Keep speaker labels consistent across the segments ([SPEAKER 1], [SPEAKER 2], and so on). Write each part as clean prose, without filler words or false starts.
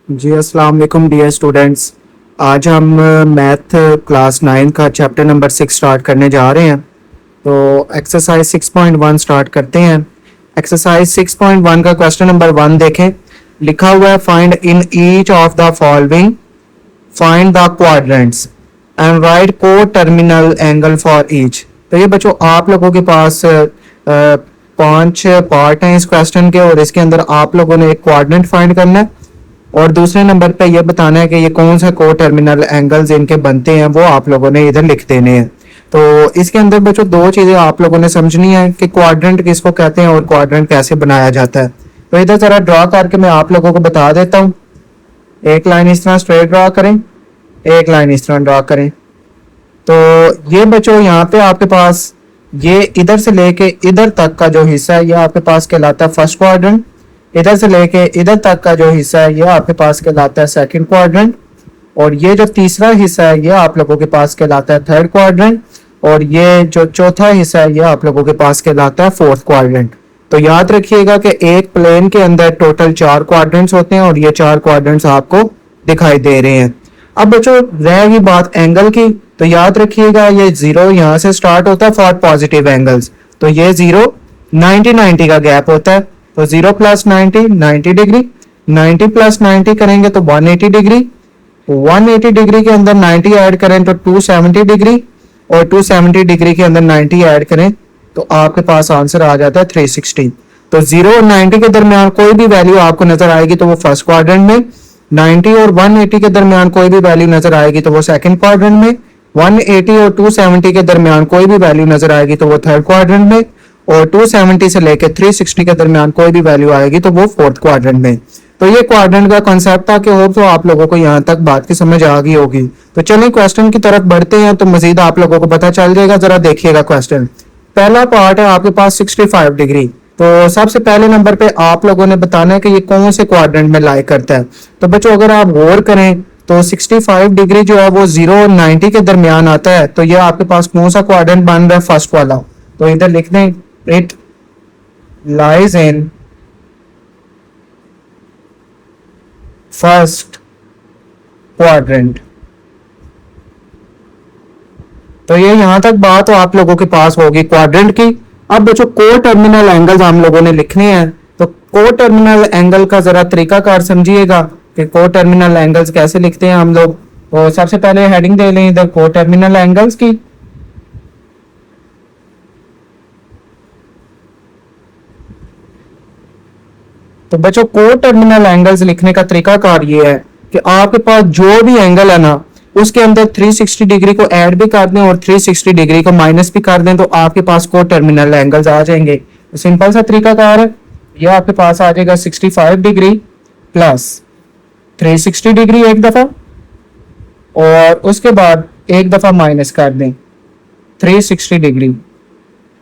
[SPEAKER 1] जी अस्सलाम वालेकुम dear students. आज हम मैथ क्लास 9 का चैप्टर नंबर 6 स्टार्ट करने जा रहे हैं। तो एक्सरसाइज 6.1 स्टार्ट करते हैं। एक्सरसाइज 6.1 का क्वेश्चन नंबर 1 देखें। लिखा हुआ है find in each of the following, find the quadrants and right को टर्मिनल एंगल फॉर ईच। तो ये बच्चों आप लोगों के पास 5 पार्ट हैं इस क्वेश्चन के, और इसके अंदर आप लोगों ने एक क्वाड्रेंट फाइंड करना है और दूसरे नंबर पे ये बताना है कि ये कौन सा को टर्मिनल एंगल्स इनके बनते हैं, वो आप लोगों ने इधर लिख देने हैं। तो इसके अंदर बच्चों दो चीजें आप लोगों ने समझनी है कि क्वाड्रेंट किसको कहते हैं और क्वाड्रेंट कैसे बनाया जाता है। तो इधर जरा ड्रॉ करके मैं आप लोगों को बता देता हूँ। एक लाइन इस तरह स्ट्रेट ड्रॉ करें, एक लाइन इस तरह ड्रॉ करें। तो ये बच्चों यहाँ पे आपके पास ये इधर से लेके इधर तक का जो हिस्सा है ये आपके पास कहलाता है फर्स्ट क्वाड्रेंट। इधर से लेके इधर तक का जो हिस्सा है ये आपके पास कहलाता है सेकंड क्वाड्रेंट। और ये जो तीसरा हिस्सा है ये आप लोगों के पास कहलाता है थर्ड क्वाड्रेंट। और ये जो चौथा हिस्सा है ये आप लोगों के पास कहलाता है फोर्थ क्वाड्रेंट। तो याद रखिएगा कि एक प्लेन के अंदर टोटल 4 क्वाड्रेंट्स होते हैं और ये 4 क्वाड्रेंट्स आपको दिखाई दे रहे हैं। अब बच्चों रहेगी बात एंगल की, तो याद रखिएगा ये 0 यहाँ से स्टार्ट होता है फॉर पॉजिटिव एंगल्स। तो ये 0 90 का गैप होता है। तो 0 प्लस 90 डिग्री, 90 प्लस 90 करेंगे तो 180 डिग्री, 180 डिग्री के अंदर 90 ऐड करें तो 270 डिग्री, और 270 डिग्री के अंदर 90 ऐड करें तो आपके पास आंसर आ जाता है 360। तो 0 और 90 के दरमियान कोई भी वैल्यू आपको नजर आएगी तो वो फर्स्ट क्वाड्रेंट में, 90 और 180 के दरमियान कोई भी वैल्यू नजर आएगी तो वो सेकंड क्वाड्रेंट में, 180 और 270 के दरमियान कोई भी वैल्यू नजर आएगी तो वो थर्ड क्वाड्रेंट में, और 270 से लेकर 360 के दरमियान कोई भी वैल्यू आएगी तो वो फोर्थ क्वाड्रेंट में। तो ये क्वाड्रेंट का कॉन्सेप्ट था कि होप तो आप लोगों को यहाँ तक बात की समझ आ गई होगी। तो चलिए क्वेश्चन की तरफ बढ़ते हैं तो मजीद आप लोगों को पता चल जाएगा। जरा देखिएगा क्वेश्चन। पहला पार्ट है आपके पास 65 डिग्री। तो सबसे पहले नंबर पे आप लोगों ने बताना है कि ये कौन से क्वाड्रेंट में लाई करता है। तो बच्चों अगर आप गौर करें तो 65 डिग्री जो है वो 0 और 90 के दरमियान आता है। तो ये आपके पास कौन सा क्वाड्रेंट बन रहा है, फर्स्ट वाला। तो इधर लिख दें it lies in first quadrant. तो ये यहां तक बात तो आप लोगों के पास होगी क्वाड्रेंट की। अब बच्चों को टर्मिनल एंगल्स हम लोगों ने लिखने हैं। तो को टर्मिनल एंगल का जरा तरीकाकार समझिएगा कि को टर्मिनल एंगल्स कैसे लिखते हैं हम लोग। तो सबसे पहले हेडिंग दे लें इधर को टर्मिनल एंगल्स की। तो बच्चों को टर्मिनल एंगल्स लिखने का तरीकाकार ये है कि आपके पास जो भी एंगल है ना उसके अंदर 360 डिग्री को ऐड भी कर दें और 360 डिग्री को माइनस भी कर दें तो आपके पास को टर्मिनल एंगल्स आ जाएंगे। तो सिंपल सा तरीकाकार है, ये आपके पास आ जाएगा 65 डिग्री प्लस 360 डिग्री एक दफा, और उसके बाद एक दफा माइनस कर दें 360 डिग्री।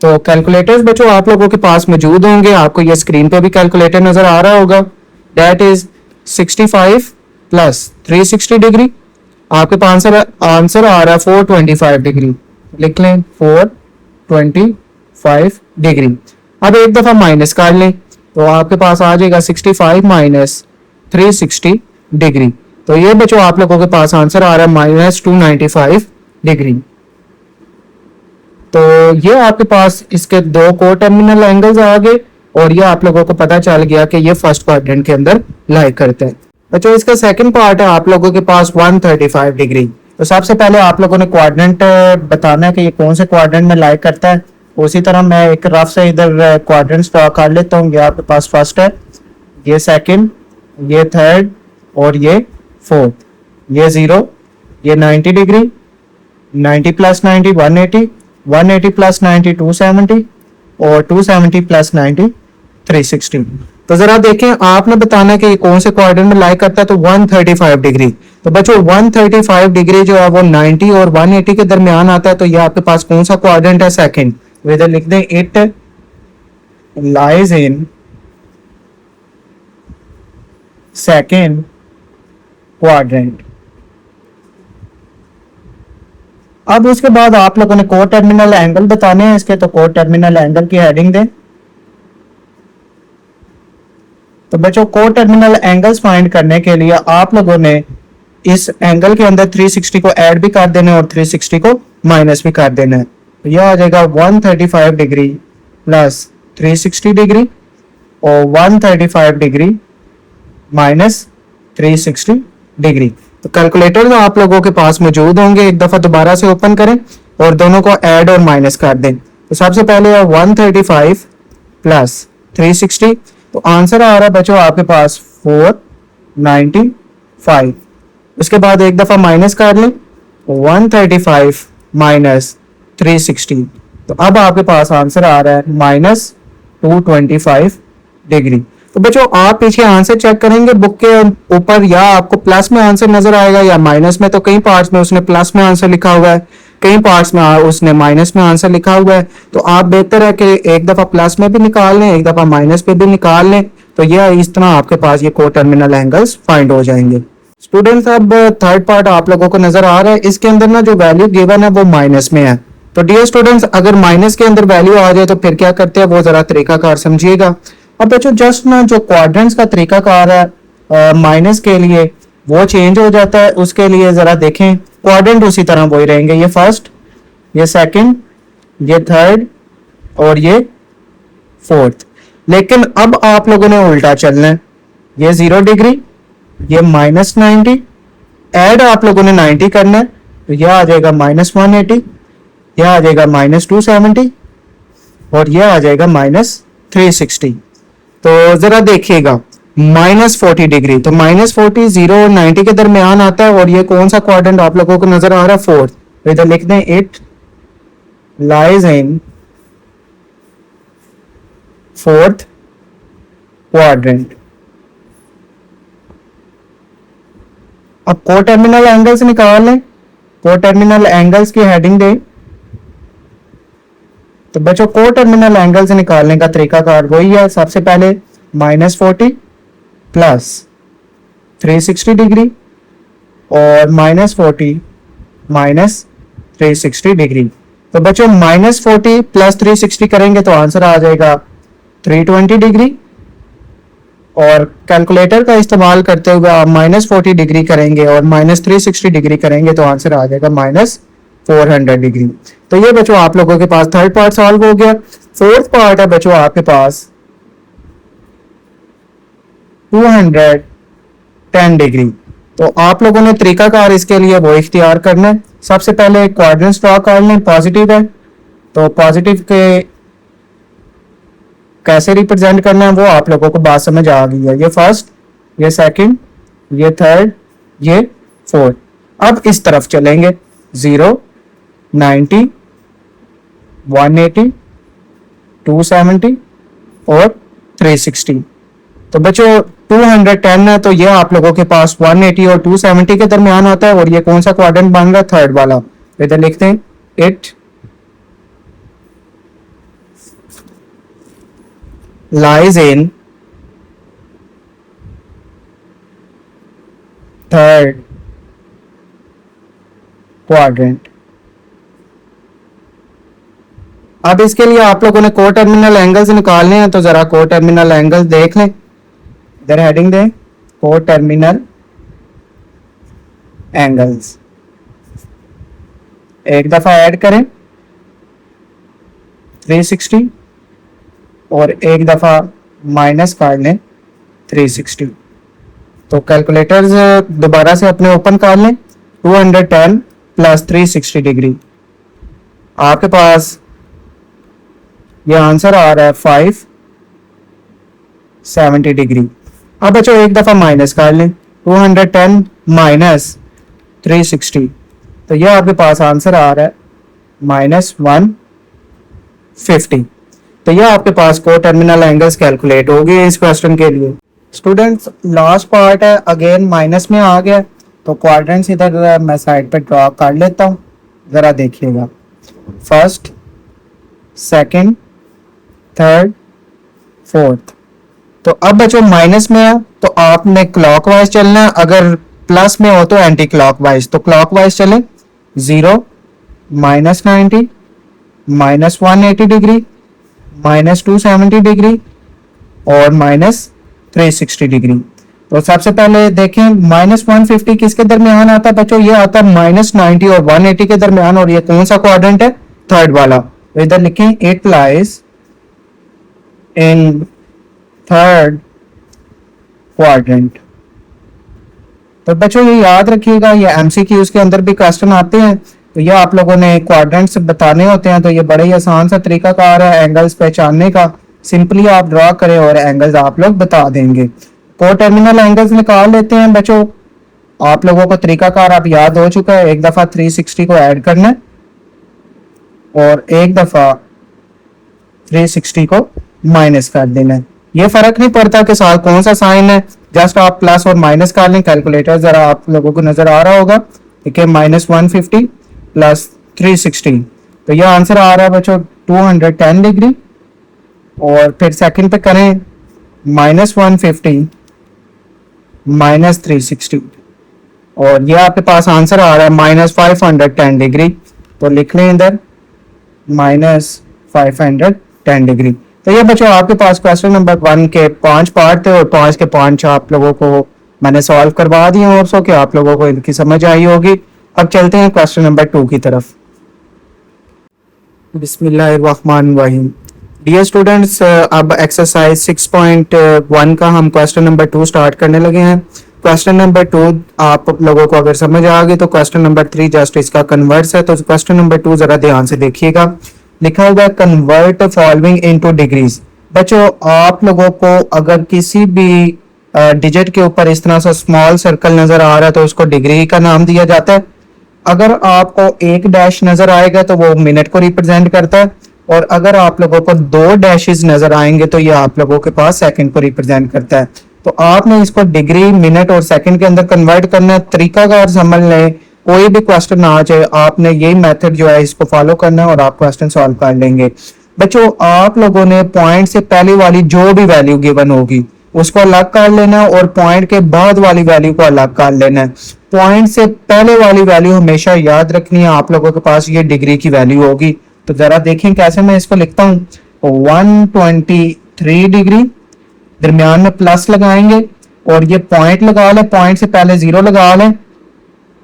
[SPEAKER 1] तो कैलकुलेटर्स बच्चों आप लोगों के पास मौजूद होंगे, आपको ये स्क्रीन पे भी कैलकुलेटर नजर आ रहा होगा। दैट इज 65 प्लस 360 डिग्री, आपके पास आंसर आ रहा है 425 डिग्री। लिख लें 425 डिग्री। अब एक दफा माइनस कर लें तो आपके पास आ जाएगा 65 माइनस 360 डिग्री। तो ये बच्चों आप लोगों के पास आंसर आ रहा है माइनस 295 डिग्री। तो ये आपके पास इसके दो को टर्मिनल एंगल्स आ गए और ये आप लोगों को पता चल गया कि ये फर्स्ट क्वाड्रेंट के अंदर लाई करते हैं। बच्चों इसका सेकंड पार्ट है आप लोगों के पास 135 डिग्री। तो सबसे पहले आप लोगों ने क्वाड्रेंट बताना है कि ये कौन से क्वाड्रेंट में लाई करता है। उसी तरह मैं एक रफ से इधर क्वाड्रेंट्स ड्रॉ कर लेता हूँ। ये आपके पास फर्स्ट है, ये सेकंड, ये थर्ड और ये फोर्थ। ये 0, ये 90 डिग्री, 90 प्लस 90 180, 180 प्लस 90 270 और 270 प्लस 90 360। तो जरा देखें आपने बताना है कि ये कौन से क्वाड्रेंट में लाई करता है। तो 135 डिग्री। तो बच्चों 135 डिग्री जो है वो 90 और 180 के दरमियान आता है। तो ये आपके पास कौन सा क्वाड्रेंट है, सेकंड। तो इधर लिख दें it lies in second quadrant. अब उसके बाद आप लोगों ने को टर्मिनल एंगल बताने हैं इसके। तो को टर्मिनल एंगल की हेडिंग दें तो बच्चों को टर्मिनल एंगल्स फाइंड करने के लिए आप लोगों ने इस एंगल के अंदर 360 को ऐड भी कर देना है और 360 को माइनस भी कर देना है। तो यह आ जाएगा 135 डिग्री प्लस 360 डिग्री और 135 डिग्री माइनस 360 डिग्री। तो कैलकुलेटर आप लोगों के पास मौजूद होंगे, एक दफा दोबारा से ओपन करें और दोनों को ऐड और माइनस कर दें। तो सबसे पहले 135 प्लस 360, तो आंसर आ रहा है बच्चों आपके पास 495। उसके बाद एक दफा माइनस कर लें 135 माइनस 360, तो अब आपके पास आंसर आ रहा है माइनस 225 डिग्री। तो बच्चों आप पीछे आंसर चेक करेंगे बुक के ऊपर, या आपको प्लस में आंसर नजर आएगा या माइनस में। तो कई पार्ट्स में उसने प्लस में आंसर लिखा हुआ है, कई पार्ट्स में उसने माइनस में आंसर लिखा हुआ है। तो आप बेहतर है कि एक दफा प्लस में भी निकाल लें, एक दफा माइनस पे भी निकाल लें। तो यह इस तरह आपके पास ये को टर्मिनल एंगल्स फाइंड हो जाएंगे। स्टूडेंट्स अब थर्ड पार्ट आप लोगों को नजर आ रहा है, इसके अंदर ना जो वैल्यू गिवन है वो माइनस में है। तो डियर स्टूडेंट्स अगर माइनस के अंदर वैल्यू आ जाए तो फिर क्या करते हैं वो जरा तरीकाकार समझिएगा। अब बच्चों जस्ट ना जो क्वाड्रेंट्स का तरीकाकार है माइनस के लिए वो चेंज हो जाता है। उसके लिए जरा देखें, क्वाड्रेंट उसी तरह वही रहेंगे, ये फर्स्ट, ये सेकंड, ये थर्ड और ये फोर्थ। लेकिन अब आप लोगों ने उल्टा चलना है, ये 0 डिग्री, ये माइनस 90, ऐड आप लोगों ने 90 करना है। तो यह आ जाएगा माइनस 180, यह आ जाएगा माइनस 270 और यह आ जाएगा माइनस 360। तो जरा देखिएगा माइनस 40 डिग्री, तो माइनस 40 0 और 90 के दरमियान आता है और ये कौन सा क्वाड्रेंट आप लोगों को नजर आ रहा है, फोर्थ। तो इधर लिख दें it lies in fourth quadrant. अब को टर्मिनल एंगल्स निकाल लें, को टर्मिनल एंगल्स की हेडिंग दें। तो बच्चों को टर्मिनल एंगल्स निकालने का तरीकाकार वही है, सबसे पहले माइनस 40 प्लस 360 डिग्री और माइनस 40 माइनस 360 डिग्री। तो बच्चों माइनस 40 प्लस 360 करेंगे तो आंसर आ जाएगा 320 डिग्री, और कैलकुलेटर का इस्तेमाल करते हुए आप माइनस 40 डिग्री करेंगे और माइनस 360 डिग्री करेंगे तो आंसर आ जाएगा माइनस 400 डिग्री। तो ये बच्चों आप लोगों के पास थर्ड पार्ट सॉल्व हो गया। फोर्थ पार्ट है बच्चों आपके पास 210 डिग्री। तो आप लोगों ने तरीकाकार इसके लिए वो इख्तियार करना है। सबसे पहले क्वाड्रेंट्स ड्रॉ कर लें, पॉजिटिव है तो पॉजिटिव के कैसे रिप्रेजेंट करना है वो आप लोगों को बात समझ आ गई है। ये फर्स्ट, ये सेकंड, ये थर्ड, ये फोर्थ। अब इस तरफ चलेंगे 0 90 180 270 और 360। तो बच्चों 210 है तो ये आप लोगों के पास 180 और 270 के दरमियान होता है और ये कौन सा क्वाड्रेंट बन रहा है, थर्ड वाला। इधर लिखते हैं it lies in third quadrant। अब इसके लिए आप लोगों ने को टर्मिनल एंगल्स निकालने हैं, तो जरा को टर्मिनल एंगल्स देख लें। इधर हेडिंग दें को टर्मिनल एंगल्स, एक दफा ऐड करें 360 और एक दफा माइनस कर लें 360। तो कैलकुलेटर्स दोबारा से अपने ओपन कर लें। 210 प्लस 360 डिग्री, आपके पास ये आंसर आ रहा है 570 डिग्री। अब बच्चों एक दफा माइनस कर लें 210 माइनस 360, तो ये आपके पास आंसर आ रहा है माइनस 150। तो ये आपके पास को टर्मिनल एंगल्स कैलकुलेट हो गए इस क्वेश्चन के लिए। स्टूडेंट्स लास्ट पार्ट है, अगेन माइनस में आ गया, तो क्वाड्रेंट्स इधर मैं साइड पे ड्रॉ कर लेता हूँ, जरा देखिएगा फर्स्ट, सेकंड, थर्ड, फोर्थ। तो अब बच्चों माइनस में है तो आपने क्लॉकवाइज चलना है, अगर प्लस में हो तो एंटी क्लॉकवाइज। तो क्लॉकवाइज चले 0 minus 90 minus 180 degree minus 270 degree और माइनस 360 डिग्री। तो सबसे पहले देखें -150 किसके दरमियान आता है बच्चों, ये आता है -90 और 180 के दरमियान, और ये कौन सा क्वाड्रेंट है, थर्ड वाला। तो इधर लिखें it lies in third quadrant. तो बच्चों ये याद रखिएगा, ये एमसीक्यूज के अंदर भी क्वेश्चन आते हैं, तो ये आप लोगों ने क्वाड्रेंट्स बताने होते हैं। तो ये बड़ा ही आसान सा तरीका कार है एंगल्स पहचानने का, सिंपली आप ड्रॉ करें और एंगल्स आप लोग बता देंगे। को टर्मिनल एंगल्स निकाल लेते हैं बच्चों। आप लोगों को तरीका कार आप याद हो चुका है, एक दफा 360 को ऐड करना है और एक दफा 360 को माइनस कर देना है। ये फर्क नहीं पड़ता कि साथ कौन सा साइन है, जस्ट आप प्लस और माइनस कर लें। कैलकुलेटर जरा आप लोगों को नजर आ रहा होगा, ठीक है, -150 प्लस 360, तो यह आंसर आ रहा है बच्चों 210 डिग्री। और फिर सेकंड पे करें -150 -360, और ये आपके पास आंसर आ रहा है -510 डिग्री। तो लिख लें इधर -510 डिग्री। तो ये बच्चों आपके पास क्वेश्चन नंबर 1 के 5 पार्ट थे और 5 के 5 आप लोगों को मैंने सॉल्व करवा दिए और सो कि आप लोगों को इनकी समझ आई होगी। अब चलते हैं क्वेश्चन नंबर 2 की तरफ। बिस्मिल्लाहिर्रहमानिर्रहीम। डियर स्टूडेंट्स, अब एक्सरसाइज 6.1 का हम क्वेश्चन नंबर 2 स्टार्ट करने लगे हैं। क्वेश्चन नंबर 2 आप लोगों को अगर समझ आ गई तो क्वेश्चन नंबर 3 जस्ट इसका कन्वर्ट्स है। तो क्वेश्चन नंबर 2 जरा ध्यान से देखिएगा, लिखा हुआ है कन्वर्ट फॉलोइंग इनटू डिग्रीज। बच्चों आप लोगों को अगर किसी भी डिजिट के ऊपर इस तरह से स्मॉल सर्कल नजर आ रहा है तो उसको डिग्री का नाम दिया जाता है। अगर आपको एक डैश नजर आएगा तो वो मिनट को रिप्रेजेंट करता है, और अगर आप लोगों को 2 डैशेस नजर आएंगे तो ये आप लोगों के पास सेकंड को रिप्रेजेंट करता है। तो आपने इसको डिग्री, मिनट और सेकंड के अंदर कन्वर्ट करना है। तरीकाकार समझ लें, कोई भी क्वेश्चन आ जाए आपने यही मेथड जो है इसको फॉलो करना है और आप क्वेश्चन सॉल्व कर लेंगे। बच्चों आप लोगों ने पॉइंट से पहले वाली जो भी वैल्यू गिवन होगी उसको अलग कर लेना है और पॉइंट के बाद वाली वैल्यू को अलग कर लेना है। पॉइंट से पहले वाली वैल्यू हमेशा याद रखनी है, आप लोगों के पास ये डिग्री की वैल्यू होगी। तो जरा देखें कैसे मैं इसको लिखता हूँ। 123 डिग्री, दरमियान में प्लस लगाएंगे और ये पॉइंट लगा लें, पॉइंट से पहले 0 लगा लें,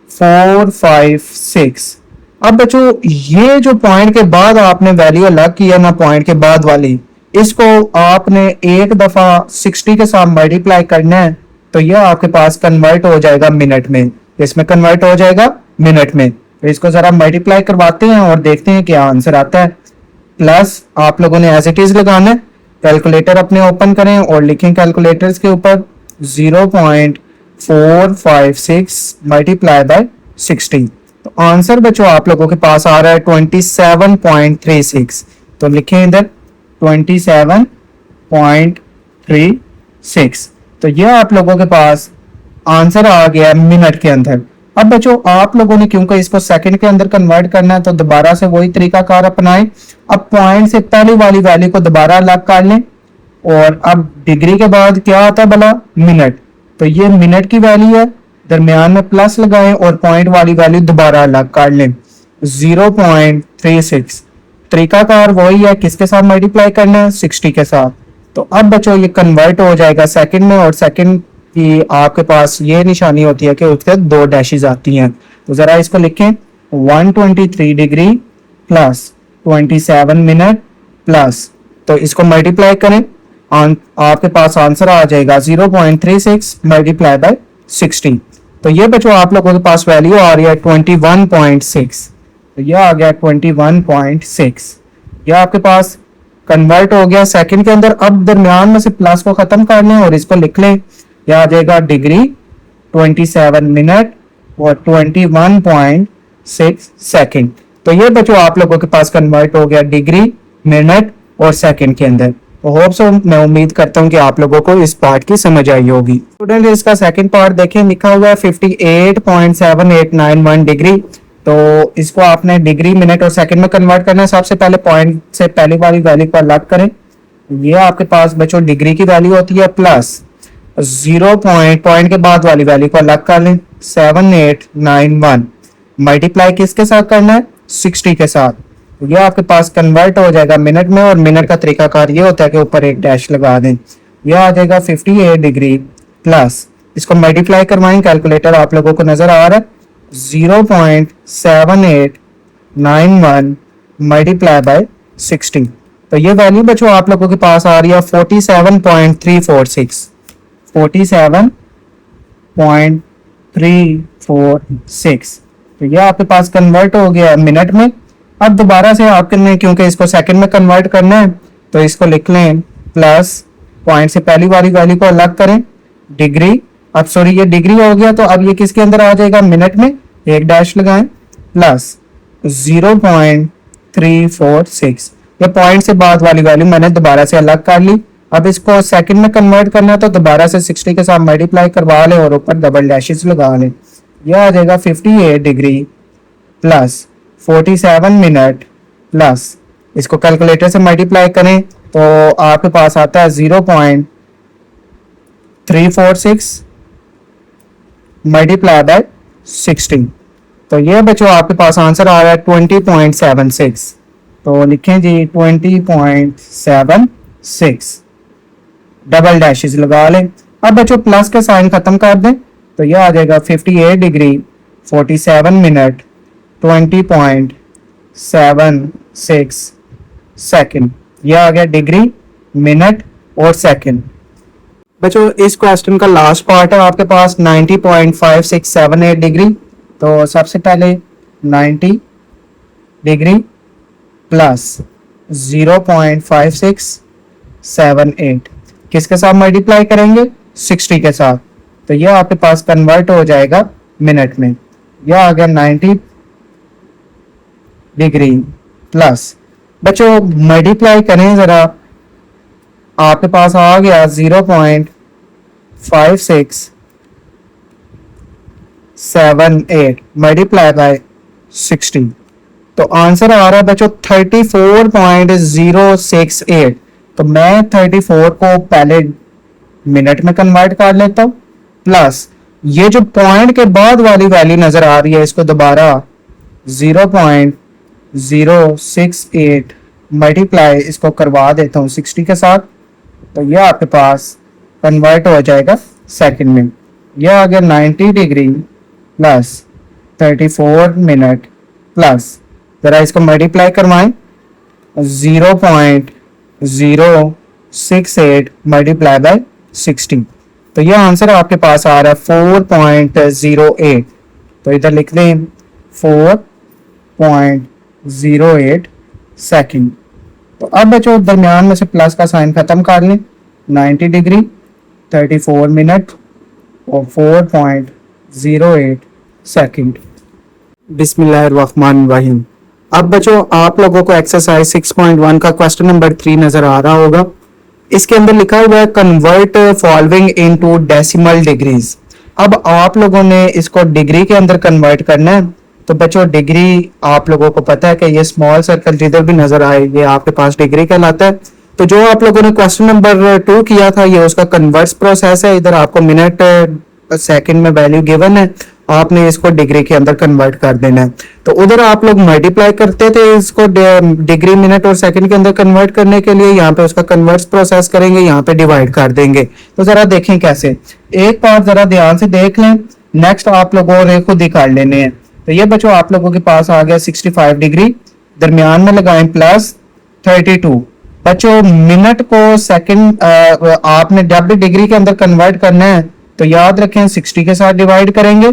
[SPEAKER 1] 4 5 6। अब बच्चों ये जो पॉइंट के बाद आपने वैल्यू अलग किया ना, पॉइंट के बाद वाली, इसको आपने एक दफा 60 के साथ मल्टीप्लाई करना है तो यह आपके पास कन्वर्ट हो जाएगा मिनट में। इसमें कन्वर्ट हो जाएगा मिनट में। तो इसको जरा मल्टीप्लाई करवाते हैं और देखते हैं क्या आंसर आता है। प्लस आप लोगों ने एज इट इज लगाना है। कैलकुलेटर अपने ओपन करें और लिखें कैलकुलेटर्स के ऊपर 0.456 मल्टीप्लाई बाय 60। तो आंसर बच्चों आप लोगों के पास आ रहा है 27.36। तो लिखें इधर 27.36। तो यह आप लोगों के पास आंसर आ गया मिनट के अंदर। अब बच्चों आप लोगों ने क्योंकि इसको सेकंड के अंदर कन्वर्ट करना है तो दोबारा से वही तरीका कार अपनाएं। अब पॉइंट से पहले वाली वैल्यू को दोबारा अलग कर लें और अब डिग्री के बाद क्या आता है भला, मिनट। तो ये मिनट की वैल्यू है, दरमियान में प्लस लगाएं और पॉइंट वाली वैल्यू दोबारा अलग कर लें 0.36। तरीका कार वही है, किसके साथ मल्टीप्लाई करना है, 60 के साथ। तो अब बच्चों ये कन्वर्ट हो जाएगा सेकंड में, और सेकंड की आपके पास ये निशानी होती है कि उसके 2 डैशेस आती हैं। तो जरा इसको लिखें 123 डिग्री प्लस 27 मिनट प्लस, तो इसको मल्टीप्लाई करें, आपके पास आंसर आ जाएगा 0.36 मल्टीप्लाई बाय 60। तो ये बच्चों आप लोगों के पास वैल्यू आ रही है 21.6। तो यह आ गया 21.6। यह आपके पास कन्वर्ट हो गया सेकंड के अंदर। अब दरमियान में से प्लस को खत्म कर लें और इसको लिख लें, यह आ जाएगा डिग्री 27 मिनट और 21.6 सेकंड। तो ये बच्चों आप लोगों के पास कन्वर्ट हो गया डिग्री, मिनट और सेकंड के अंदर। तो होप सो, मैं उम्मीद करता हूं कि आप लोगों को इस पार्ट की समझ आई होगी। स्टूडेंट इसका सेकंड पार्ट देखें, लिखा हुआ है 58.7891 डिग्री। तो इसको आपने डिग्री, मिनट और सेकंड में कन्वर्ट करना है। सबसे पहले पॉइंट से पहले वाली वैल्यू को अलग करें। ये आपके पास बच्चों डिग्री की वैल्यू होती है प्लस 0 पॉइंट के बाद वाली वैल्यू को अलग कर लें 7891। मल्टीप्लाई किसके साथ करना है, 60 के साथ। ये आपके पास कन्वर्ट हो जाएगा मिनट में, और मिनट का तरीकाकार ये होता है कि ऊपर एक डैश लगा दें। यह आ जाएगा 58 डिग्री प्लस, इसको मल्टीप्लाई करवाएं, कैलकुलेटर आप लोगों को नजर आ रहा है 0.7891 मल्टीप्लाई बाय 60। तो ये वैल्यू बच्चों आप लोगों के पास आ रही है 47.346, 47.346। तो ये आपके पास कन्वर्ट हो गया मिनट में। अब दोबारा से आपने क्योंकि इसको सेकंड में कन्वर्ट करना है तो इसको लिख लें प्लस, पॉइंट से पहली वाली वैल्यू को अलग करें, डिग्री, अब सॉरी ये डिग्री हो गया तो अब ये किसके अंदर आ जाएगा, मिनट में, एक डैश लगाएं, प्लस 0.346। ये पॉइंट से बाद वाली वैल्यू मैंने दोबारा से अलग कर ली। अब इसको सेकंड में कन्वर्ट करना है तो दोबारा से 60 के साथ मल्टीप्लाई करवा लें और ऊपर डबल डैशेस लगा लें। यह आ जाएगा 58 डिग्री प्लस 47 मिनट प्लस, इसको कैलकुलेटर से मल्टीप्लाई करें तो आपके पास आता है 0.346 मल्टीप्लाई बाय 60। तो ये बच्चों आपके पास आंसर आ रहा है 20.76। तो लिखें जी 20.76, डबल डैशेस लगा लें। अब बच्चों प्लस का साइन खत्म कर दें तो यह आ जाएगा 58 डिग्री 47 मिनट 20.76 सेकंड। यह आ गया डिग्री, मिनट और सेकंड। बच्चों इस क्वेश्चन का लास्ट पार्ट है आपके पास 90.5678 डिग्री। तो सबसे पहले 90 डिग्री प्लस 0.5678 किसके साथ मल्टीप्लाई करेंगे, 60 के साथ। तो यह आपके पास कन्वर्ट हो जाएगा मिनट में। यह आ गया 90 डिग्री प्लस, बच्चों मल्टीप्लाई करें जरा, आपके पास आ गया 0.5678 मल्टीप्लाई बाय 60। तो आंसर आ रहा है बच्चों 34.068। तो मैं 34 को पहले मिनट में कन्वर्ट कर लेता हूं, प्लस ये जो पॉइंट के बाद वाली वैल्यू नजर आ रही है इसको दोबारा 0.068 मल्टीप्लाई इसको करवा देता हूं 60 के साथ। तो यह आपके पास कन्वर्ट हो जाएगा सेकंड में। यह आ गया 90 डिग्री प्लस 34 मिनट प्लस, जरा इसको मल्टीप्लाई करवाएं, 0.068 मल्टीप्लाई बाय 60। तो यह आंसर आपके पास आ रहा है 4.08। तो इधर लिख दें 4.08 सेकंड। तो अब बच्चों दरमियान में से प्लस का साइन खत्म कर लें, 90 डिग्री 34 मिनट और 4.08 सेकंड। बिस्मिल्लाहिर्रहमानिर्रहीम। अब बच्चों आप लोगों को एक्सरसाइज 6.1 का क्वेश्चन नंबर 3 नजर आ रहा होगा। इसके अंदर लिखा हुआ है convert following into decimal degrees. अब आप लोगों ने इसको डिग्री के अंदर कन्वर्ट करना है। तो बच्चों डिग्री आप लोगों को पता है कि ये स्मॉल सर्कल जिधर भी नजर आए ये आपके पास डिग्री कहलाता है। तो जो आप लोगों ने क्वेश्चन नंबर 2 किया था ये उसका कन्वर्स प्रोसेस है। इधर आपको मिनट सेकंड में वैल्यू गिवन है, आपने इसको डिग्री के अंदर कन्वर्ट कर देना है। तो उधर आप लोग मल्टीप्लाई करते थे इसको डिग्री, मिनट और सेकंड के अंदर कन्वर्ट करने के लिए, यहाँ पे उसका कन्वर्स प्रोसेस करेंगे, यहाँ पे डिवाइड कर देंगे। तो जरा देखें कैसे, एक बार जरा ध्यान से देख लें, नेक्स्ट आप लोगों ने खुद ही कर लेने हैं। तो ये बच्चों आप लोगों के पास आ गया 65 डिग्री, दरमियान में लगाएं प्लस 32। बच्चों मिनट को सेकंड आपने जब भी डिग्री के अंदर कन्वर्ट करना है तो याद रखें 60 के साथ डिवाइड करेंगे,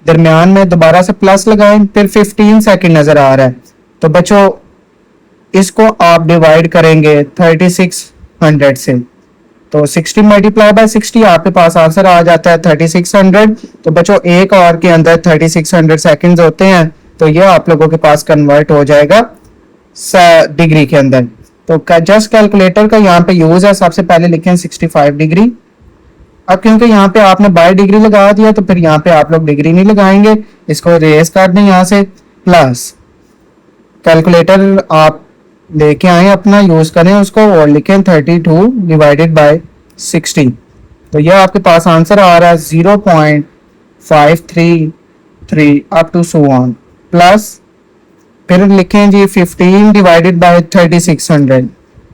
[SPEAKER 1] दरमियान में दोबारा से प्लस लगाएं, फिर 15 सेकंड नजर आ रहा है। तो बच्चों इसको आप डिवाइड करेंगे 3600 से। तो 60 मल्टीप्लाई बाय 60 आपके पास आंसर आ जाता है 3600। तो बच्चों एक आवर के अंदर 3600 सेकंड्स होते हैं। तो ये आप लोगों के पास कन्वर्ट हो जाएगा डिग्री के अंदर। तो जस्ट कैलकुलेटर का यहाँ पे यूज है, सबसे पहले लिखें 65 डिग्री। अब क्योंकि यहाँ पे आपने बाय डिग्री लगा दिया तो फिर यहाँ पे आप लोग डिग्री नहीं लगाएंगे, इसको रेस कर दें यहाँ से, प्लस कैलकुलेटर आप लेके आए अपना, यूज करें उसको और लिखें 32 डिवाइडेड बाय 60। तो यह आपके पास आंसर आ रहा है 0.533 up to so on, plus फिर लिखें जी 15 डिवाइडेड बाय 3600,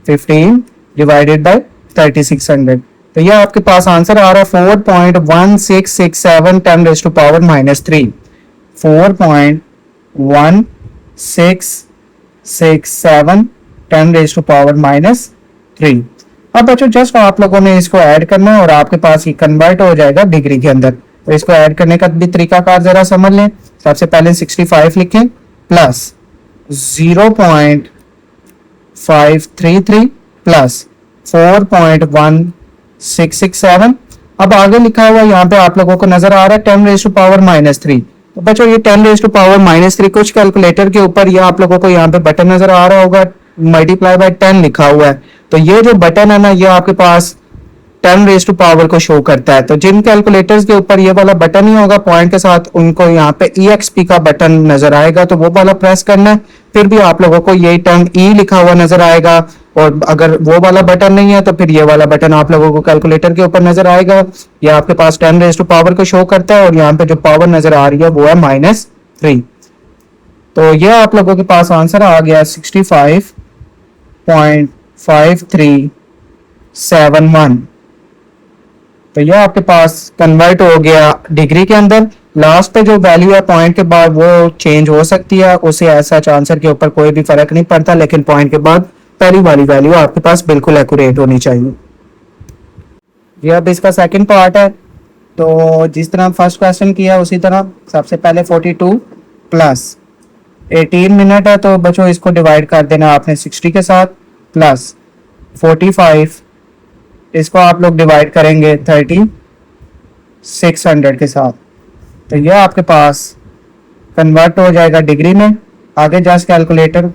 [SPEAKER 1] 15 डिवाइडेड बाय 3600। तो ये आपके पास आंसर आ रहा है 4.1667 10 raise to power -3। 4.1667 10 raise to power -3। अब बच्चों जस्ट आप लोगों ने इसको ऐड करना है और आपके पास ये कन्वर्ट हो जाएगा डिग्री के अंदर। तो इसको ऐड करने का भी तरीकाकार जरा समझ लें। सबसे पहले 65 लिखें प्लस 0.533 प्लस 4.1667। अब आगे लिखा हुआ यहाँ पे आप लोगों को नजर आ रहा है 10 रेज़ टू पावर -3। तो बच्चों ये 10 रेज़ टू पावर -3 कुछ कैलकुलेटर के ऊपर ये आप लोगों को यहाँ पे बटन नजर आ रहा होगा, मल्टीप्लाई बाय 10 लिखा हुआ है। तो ये जो बटन है ना, ये आपके पास 10 रेज़ टू पावर को शो करता है। तो जिन कैलकुलेटर्स के ऊपर ये वाला बटन ही होगा पॉइंट के साथ, उनको यहाँ पे EXP का बटन नजर आएगा, तो वो वाला प्रेस करना है। फिर भी आप लोगों को यही टर्म E लिखा हुआ नजर आएगा, और अगर वो वाला बटन नहीं है तो फिर ये वाला बटन आप लोगों को कैलकुलेटर के ऊपर नजर आएगा। ये आपके पास 10 रेज़ टू पावर को शो करता है, और यहाँ पे जो पावर नजर आ रही है वो है -3। तो ये आप लोगों के पास आंसर आ गया 65.5371। तो ये आपके पास कन्वर्ट हो गया डिग्री के अंदर। लास्ट पे जो वैल्यू है पॉइंट के बाद वो चेंज हो सकती है, उसे ऐसा आंसर के ऊपर कोई भी फर्क नहीं पड़ता, लेकिन पॉइंट के बाद पहली वाली वैल्यू आपके पास बिल्कुल एक्यूरेट होनी चाहिए। ये अब इसका सेकंड पार्ट है। तो जिस तरह फर्स्ट क्वेश्चन किया उसी तरह सबसे पहले 42 प्लस 18 मिनट है, तो बच्चों इसको डिवाइड कर देना आपने 60 के साथ, प्लस 45 इसको आप लोग डिवाइड करेंगे 3600 के साथ। तो यह आपके पास कन्वर्ट हो जाएगा डिग्री में। आगे जस्ट कैलकुलेटर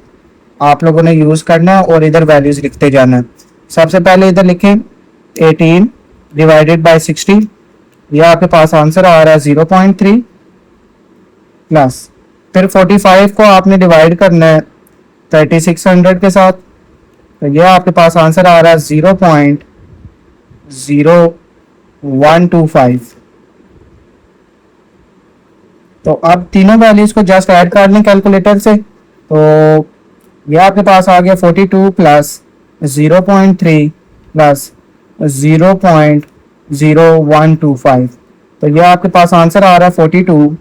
[SPEAKER 1] आप लोगों ने यूज करना है और इधर वैल्यूज लिखते जाना है। सबसे पहले इधर लिखें 18 डिवाइडेड बाय 60, यह आपके पास आंसर आ रहा है 0.3, प्लस फिर 45 को आपने डिवाइड करना है 3600 के साथ, तो यह आपके पास आंसर आ रहा है 0.0125। तो अब तीनों वैल्यूज को जस्ट ऐड कर लें कैलकुलेटर से। तो यह आपके पास आ गया 42 प्लस 0.3 प्लस 0.0125। तो यह आपके पास आंसर आ रहा है 42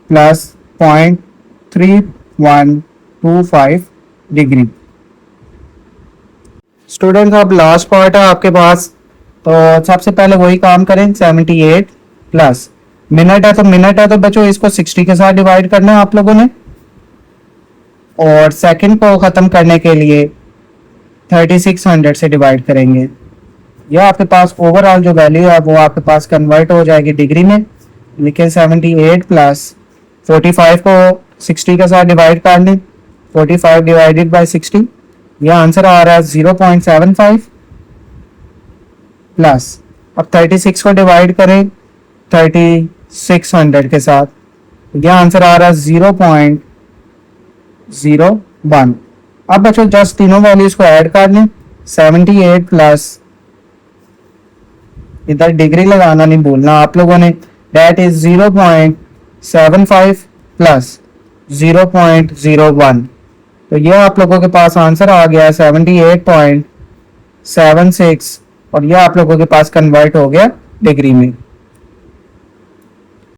[SPEAKER 1] प्लस 0.3125 डिग्री। स्टूडेंट अब लास्ट पार्ट है आपके पास। तो सबसे पहले वही काम करें, 78 प्लस मिनट है तो बच्चों इसको 60 के साथ डिवाइड करना है आप लोगों ने, और सेकंड को ख़त्म करने के लिए 3600 से डिवाइड करेंगे। यह आपके पास ओवरऑल जो वैल्यू है वो आपके पास कन्वर्ट हो जाएगी डिग्री में। लिखें 78 प्लस 45 को 60 के साथ डिवाइड कर लें, 45 डिवाइडेड बाय 60, यह आंसर आ रहा है 0.75, प्लस अब 36 को डिवाइड करें 3600 के साथ, यह आंसर आ रहा है 0.01। अब बच्चों जस्ट तीनों वैल्यूज को ऐड कर लें, 78 प्लस इधर डिग्री लगाना नहीं भूलना आप लोगों ने, दैट इज 0.75 प्लस 0.01। तो ये आप लोगों के पास आंसर आ गया 78.76, और यह आप लोगों के पास कन्वर्ट हो गया डिग्री में।